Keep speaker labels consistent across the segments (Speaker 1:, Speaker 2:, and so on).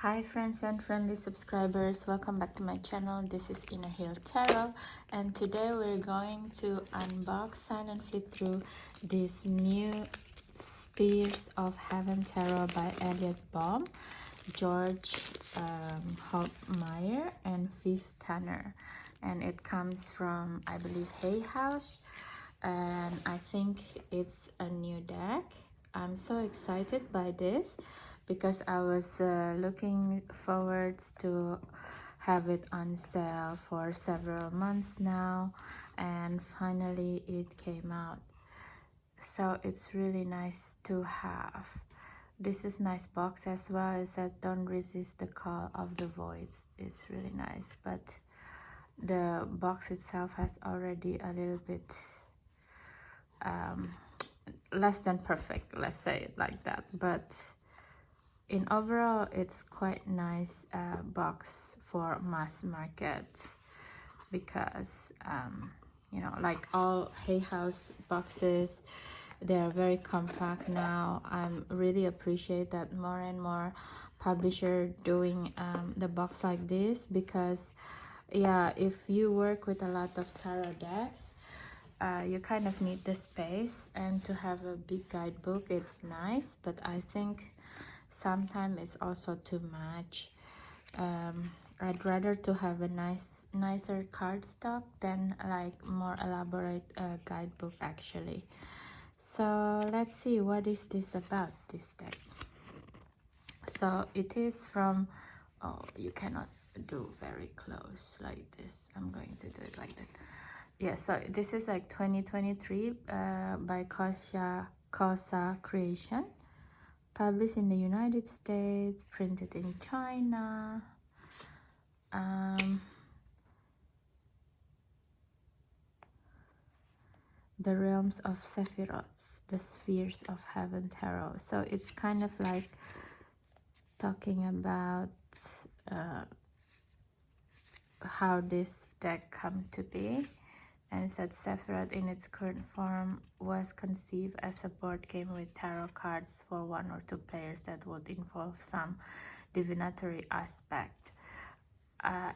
Speaker 1: Hi friends and friendly subscribers, welcome back to my channel. This is Inner Hill Tarot, and today we're going to unbox, sign and flip through this new Spears of Heaven Tarot by Elliot Baum, George Hopmeyer and Fifth Tanner, and it comes from, I believe, Hay House, and I think it's a new deck. I'm so excited by this because I was looking forward to have it on sale for several months now, and finally it came out. So it's really nice to have. This is nice box as well. It said don't resist the call of the voids. It's really nice, but the box itself has already a little bit less than perfect, let's say it like that, but in overall it's quite nice box for mass market, because you know, like all Hay House boxes, they are very compact now. I really appreciate that more and more publisher doing the box like this, because yeah, if you work with a lot of tarot decks, you kind of need the space, and to have a big guidebook, it's nice, but I think sometimes it's also too much. I'd rather to have a nicer cardstock than like more elaborate guidebook actually. So let's see what is this about, this deck. So it is from, oh, you cannot do very close like this. I'm going to do it like that. Yeah, so this is like 2023 by Kosa Creation, published in the United States, printed in China. The realms of sefirot, the spheres of heaven tarot. So it's kind of like talking about how this deck come to be. And it said Sefirot in its current form was conceived as a board game with tarot cards for 1 or 2 players that would involve some divinatory aspect.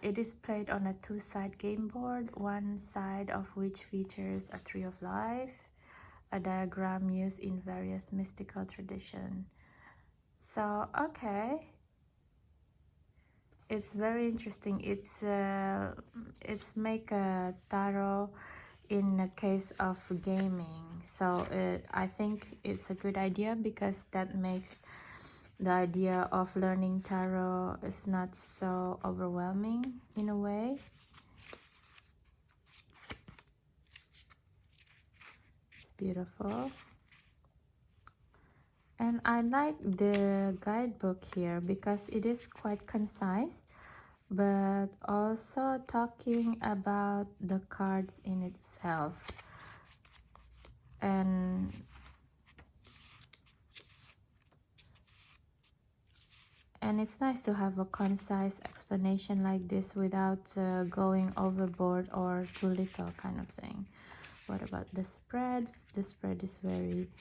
Speaker 1: It is played on a 2-side game board, one side of which features a tree of life, a diagram used in various mystical traditions. So, okay. It's very interesting. It's make a tarot in a case of gaming. So I think it's a good idea, because that makes the idea of learning tarot is not so overwhelming in a way. It's beautiful. And I like the guidebook here because it is quite concise, but also talking about the cards in itself. And it's nice to have a concise explanation like this without going overboard or too little kind of thing. What about the spreads? The spread is very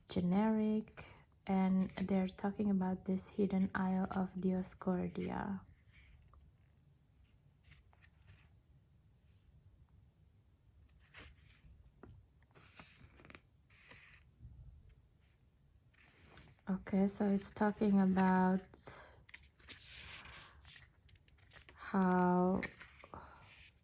Speaker 1: generic, and they're talking about this hidden isle of Dioscordia. Okay, so it's talking about how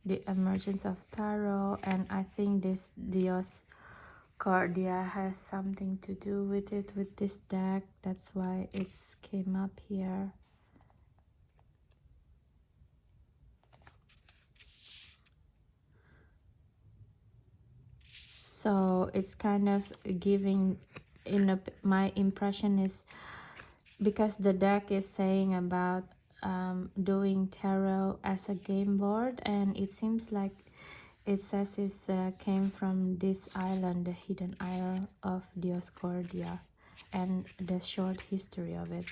Speaker 1: the emergence of tarot, and I think this Dioscordia has something to do with it, with this deck. That's why it's came up here. So it's kind of giving, my impression is, because the deck is saying about doing tarot as a game board, and it seems like it says it came from this island, the hidden isle of Dioscordia, and the short history of it.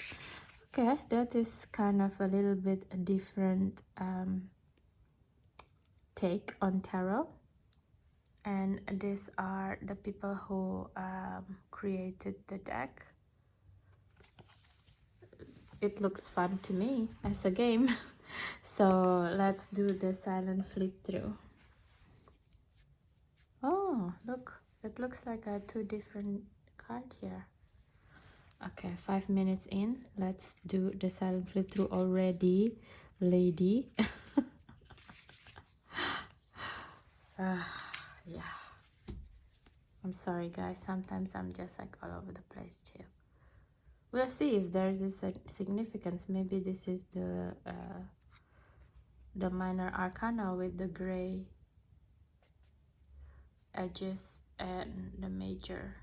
Speaker 1: Okay, that is kind of a little bit a different take on tarot. And these are the people who created the deck. it looks fun to me as a game. So let's do the silent flip through. Oh, look, it looks like I have two different cards here. Okay, 5 minutes in, let's do the silent flip through already, lady. Yeah, I'm sorry guys, sometimes I'm just like all over the place too. We'll see if there's a significance. Maybe this is the minor arcana with the gray edges and the major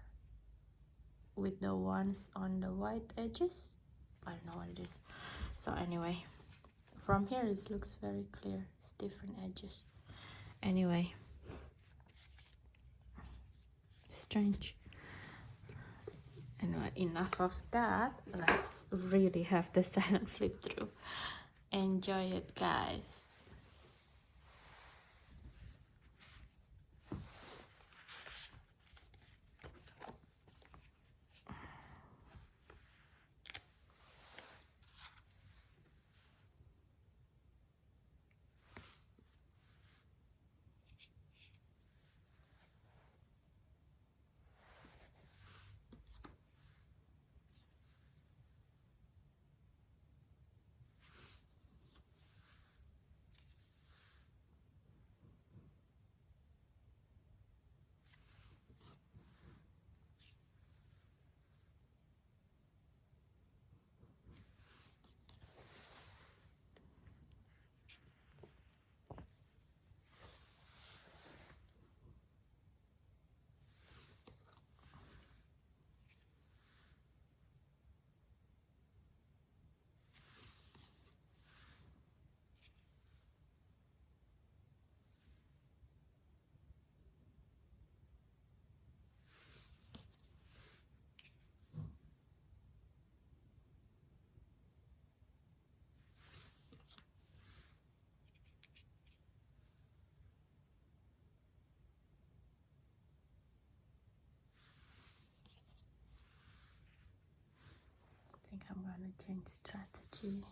Speaker 1: with the ones on the white edges. I don't know what it is. So anyway, from here it looks very clear. It's different edges. Anyway, strange. Anyway, enough of that. Let's really have the silent flip through. Enjoy it, guys. I think I'm gonna change strategy.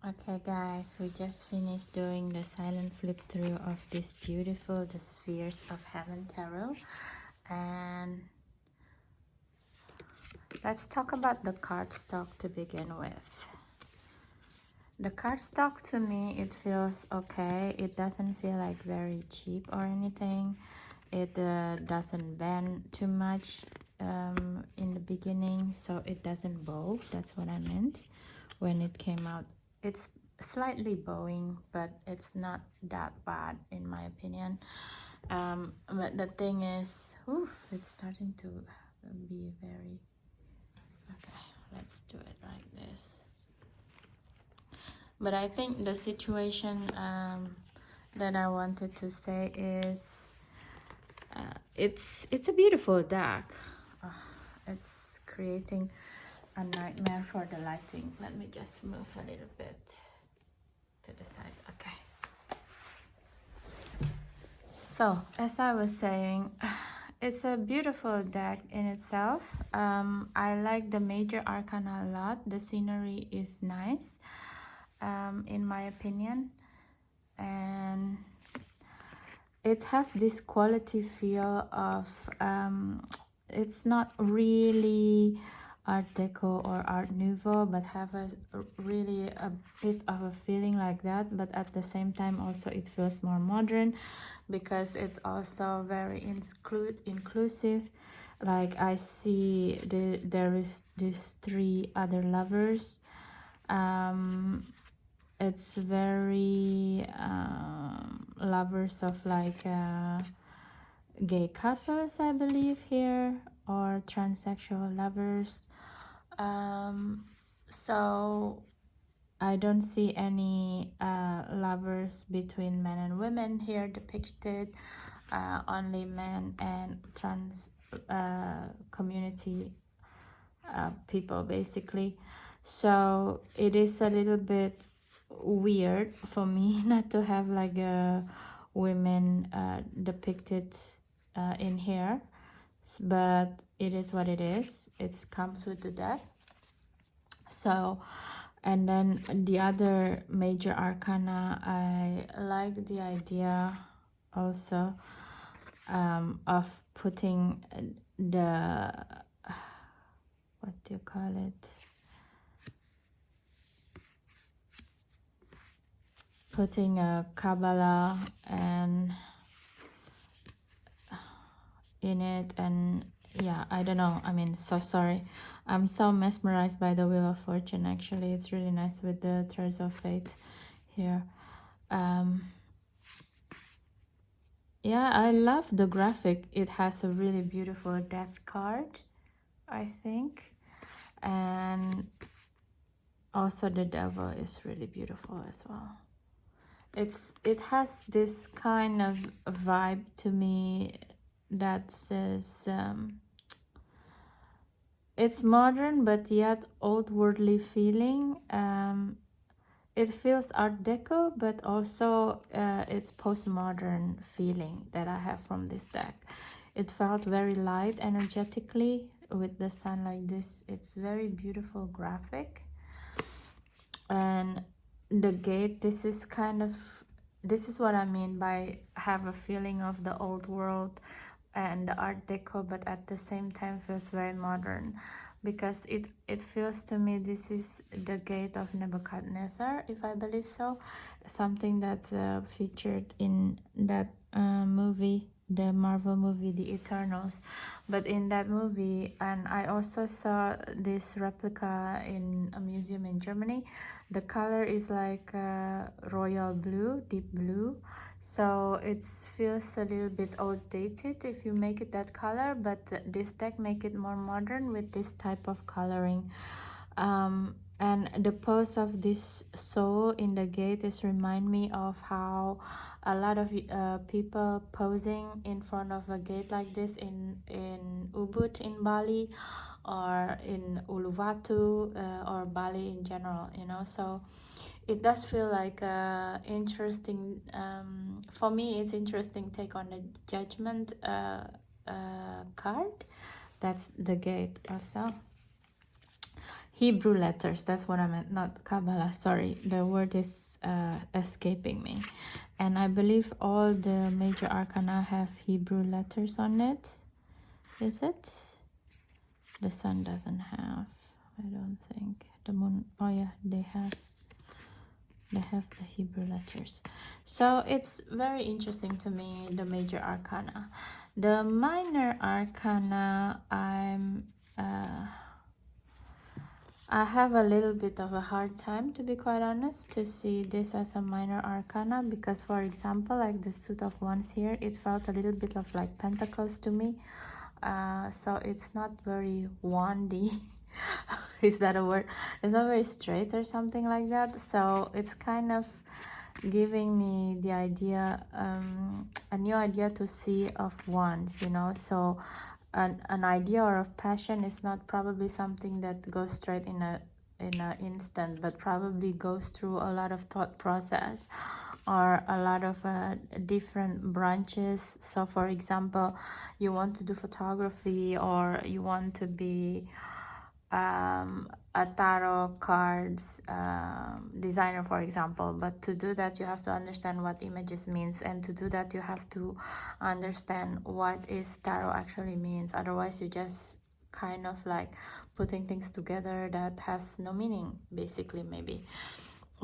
Speaker 1: Okay guys, we just finished doing the silent flip through of this beautiful The Spheres of Heaven tarot, and let's talk about the cardstock to begin with. The cardstock, to me, it feels okay. It doesn't feel like very cheap or anything. It doesn't bend too much in the beginning, so it doesn't bow. That's what I meant when it came out. It's slightly bowing, but it's not that bad in my opinion. But the thing is, it's starting to be very okay. Let's do it like this. But I think the situation that I wanted to say is it's a beautiful deck. It's creating a nightmare for the lighting. Let me just move a little bit to the side. Okay. So as I was saying, it's a beautiful deck in itself. I like the major arcana a lot. The scenery is nice, in my opinion, and it has this quality feel of it's not really art deco or art nouveau, but have a really a bit of a feeling like that, but at the same time also it feels more modern because it's also very inclusive. Like I see there is these three other lovers. It's very lovers of like gay couples, I believe, here, or transsexual lovers. So I don't see any lovers between men and women here depicted. Only men and trans community people, basically. So it is a little bit weird for me not to have like a women depicted in here, but it is what it is. It comes with the deck. So, and then the other major arcana, I like the idea also of putting the what do you call it, putting a Kabbalah and in it, and yeah, I don't know, I mean, so sorry, I'm so mesmerized by the Wheel of Fortune. Actually, it's really nice with the Threads of Fate here. Yeah, I love the graphic. It has a really beautiful death card, I think, and also the devil is really beautiful as well. It has this kind of vibe to me that says it's modern but yet old worldly feeling. It feels art deco, but also it's postmodern feeling that I have from this deck. It felt very light energetically with the sun like this. It's very beautiful graphic. And the gate, this is what I mean by have a feeling of the old world and the art deco, but at the same time feels very modern, because it feels to me this is the gate of Nebuchadnezzar, if I believe so, something that's featured in that movie, the Marvel movie, The Eternals. But in that movie, and I also saw this replica in a museum in Germany, the color is like royal blue, deep blue. So it feels a little bit outdated if you make it that color, but this deck make it more modern with this type of coloring. And the pose of this soul in the gate is remind me of how a lot of people posing in front of a gate like this in Ubud in Bali, or in Uluwatu, or Bali in general, you know. So it does feel like a interesting, for me it's interesting take on the judgment card. That's the gate also. Hebrew letters, that's what I meant, not Kabbalah, sorry, the word is escaping me. And I believe all the major arcana have Hebrew letters on it. Is it? The sun doesn't have, I don't think. The moon, oh yeah, they have the Hebrew letters. So it's very interesting to me, the major arcana. The minor arcana, I have a little bit of a hard time, to be quite honest, to see this as a minor arcana, because for example, like the suit of wands here, it felt a little bit of like pentacles to me. So it's not very wandy. Is that a word? It's not very straight or something like that. So it's kind of giving me the idea, a new idea to see of wands, you know. So an idea or of passion is not probably something that goes straight in a instant, but probably goes through a lot of thought process or a lot of different branches. So for example, you want to do photography, or you want to be a tarot cards designer, for example. But to do that, you have to understand what images means, and to do that, you have to understand what is tarot actually means. Otherwise, you just kind of like putting things together that has no meaning, basically, maybe.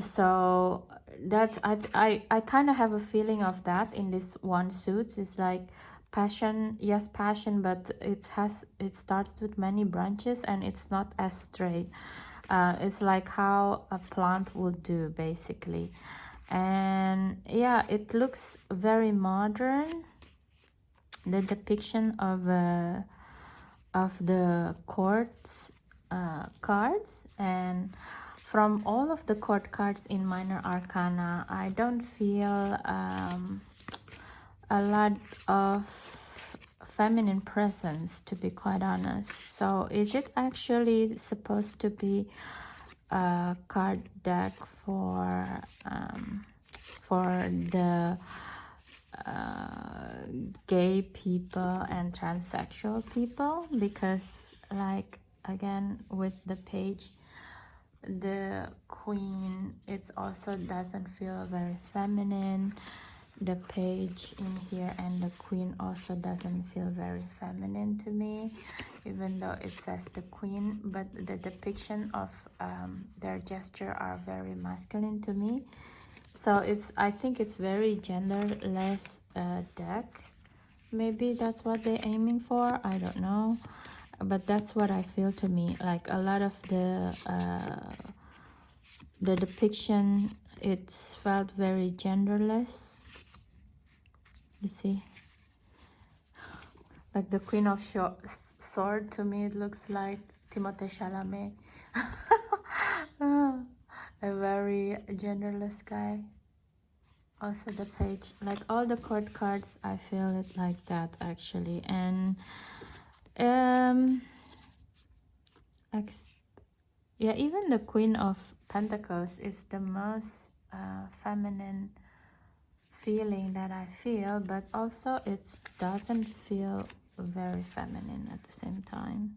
Speaker 1: So that's I kind of have a feeling of that in this one suits. It's like passion, yes, passion, but it starts with many branches and it's not as straight. It's like how a plant would do, basically. And yeah, it looks very modern, the depiction of the courts cards. And from all of the court cards in minor arcana, I don't feel a lot of feminine presence, to be quite honest. So is it actually supposed to be a card deck for the gay people and transsexual people? Because like again with the page, the queen, it also doesn't feel very feminine. The page in here and the queen also doesn't feel very feminine to me, even though it says the queen, but the depiction of their gesture are very masculine to me. So I think it's very genderless deck. Maybe that's what they're aiming for, I don't know, but that's what I feel to me. Like a lot of the depiction, it felt very genderless. You see, like the Queen of Sword, to me it looks like Timothée Chalamet. A very genderless guy. Also the page, like all the court cards, I feel it like that actually. And yeah, even the Queen of Pentacles is the most feminine feeling that I feel, but also it doesn't feel very feminine at the same time.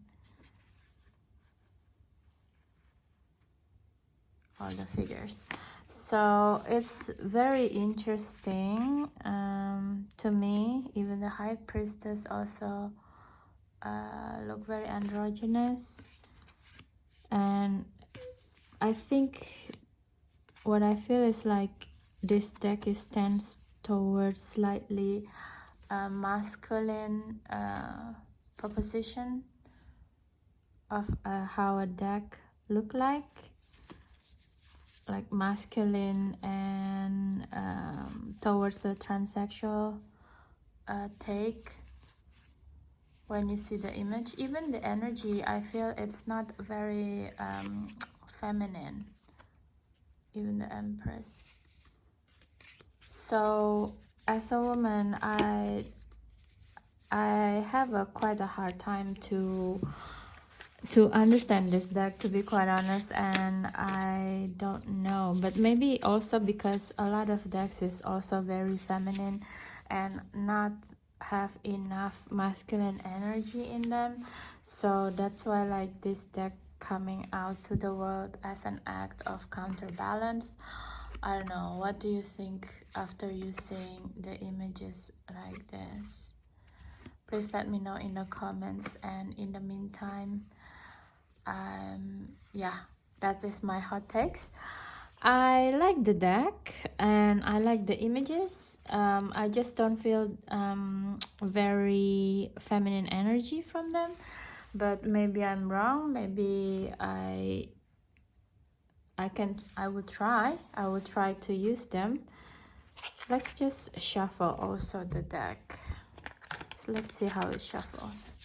Speaker 1: All the figures. So it's very interesting to me. Even the High Priestess also look very androgynous. And I think what I feel is like this deck tends towards slightly masculine proposition of how a deck look like masculine and towards a transsexual take. When you see the image, even the energy, I feel it's not very feminine. Even the Empress. So as a woman, I have quite a hard time to understand this deck, to be quite honest, and I don't know, but maybe also because a lot of decks is also very feminine and not have enough masculine energy in them. So that's why like this deck coming out to the world as an act of counterbalance. I don't know, what do you think after you seeing the images like this? Please let me know in the comments, and in the meantime, yeah, that is my hot takes. I like the deck and I like the images. I just don't feel very feminine energy from them, but maybe I'm wrong. Maybe I would try to use them. Let's just shuffle also the deck. So let's see how it shuffles.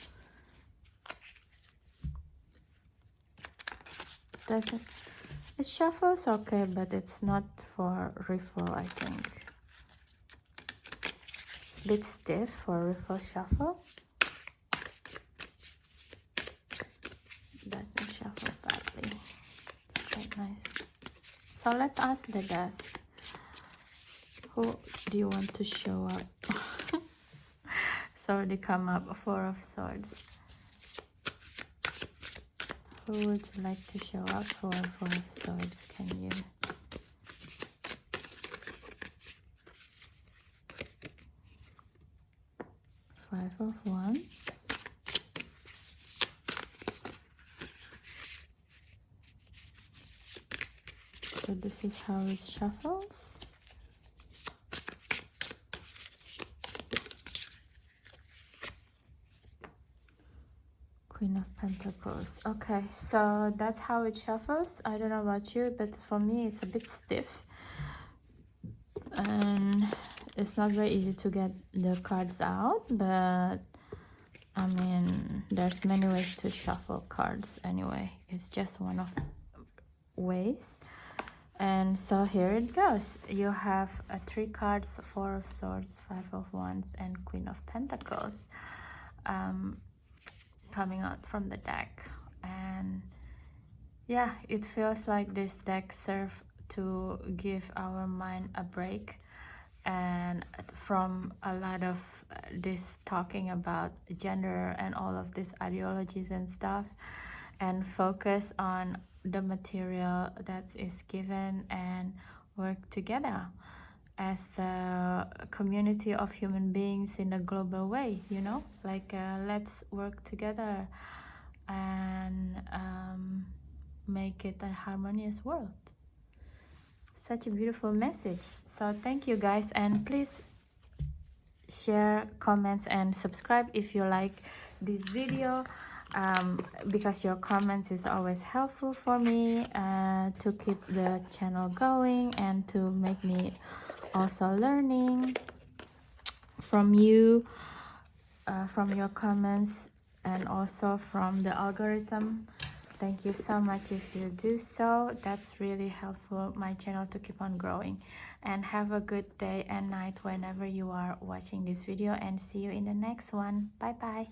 Speaker 1: It shuffles okay, but it's not for riffle, I think. It's a bit stiff for riffle shuffle. It doesn't shuffle badly. It's quite nice. So let's ask the desk. Who do you want to show up? So they come up, Four of Swords. Who would you like to show up for Four of Swords? Can you? Five of Wands. So this is how it shuffles. Queen of Pentacles. Okay, so that's how it shuffles. I don't know about you, but for me it's a bit stiff. And it's not very easy to get the cards out, but I mean, there's many ways to shuffle cards anyway. It's just one of ways. And so here it goes. You have 3 cards, Four of Swords, Five of Wands, and Queen of Pentacles coming out from the deck. And yeah, it feels like this deck serves to give our mind a break and from a lot of this talking about gender and all of these ideologies and stuff, and focus on the material that is given and work together as a community of human beings in a global way, you know, like let's work together and make it a harmonious world. Such a beautiful message. So thank you guys, and please share, comments, and subscribe if you like this video, because your comments is always helpful for me to keep the channel going and to make me also learning from you, from your comments, and also from the algorithm. Thank you so much if you do so. That's really helpful my channel to keep on growing. And have a good day and night whenever you are watching this video, and see you in the next one. Bye bye.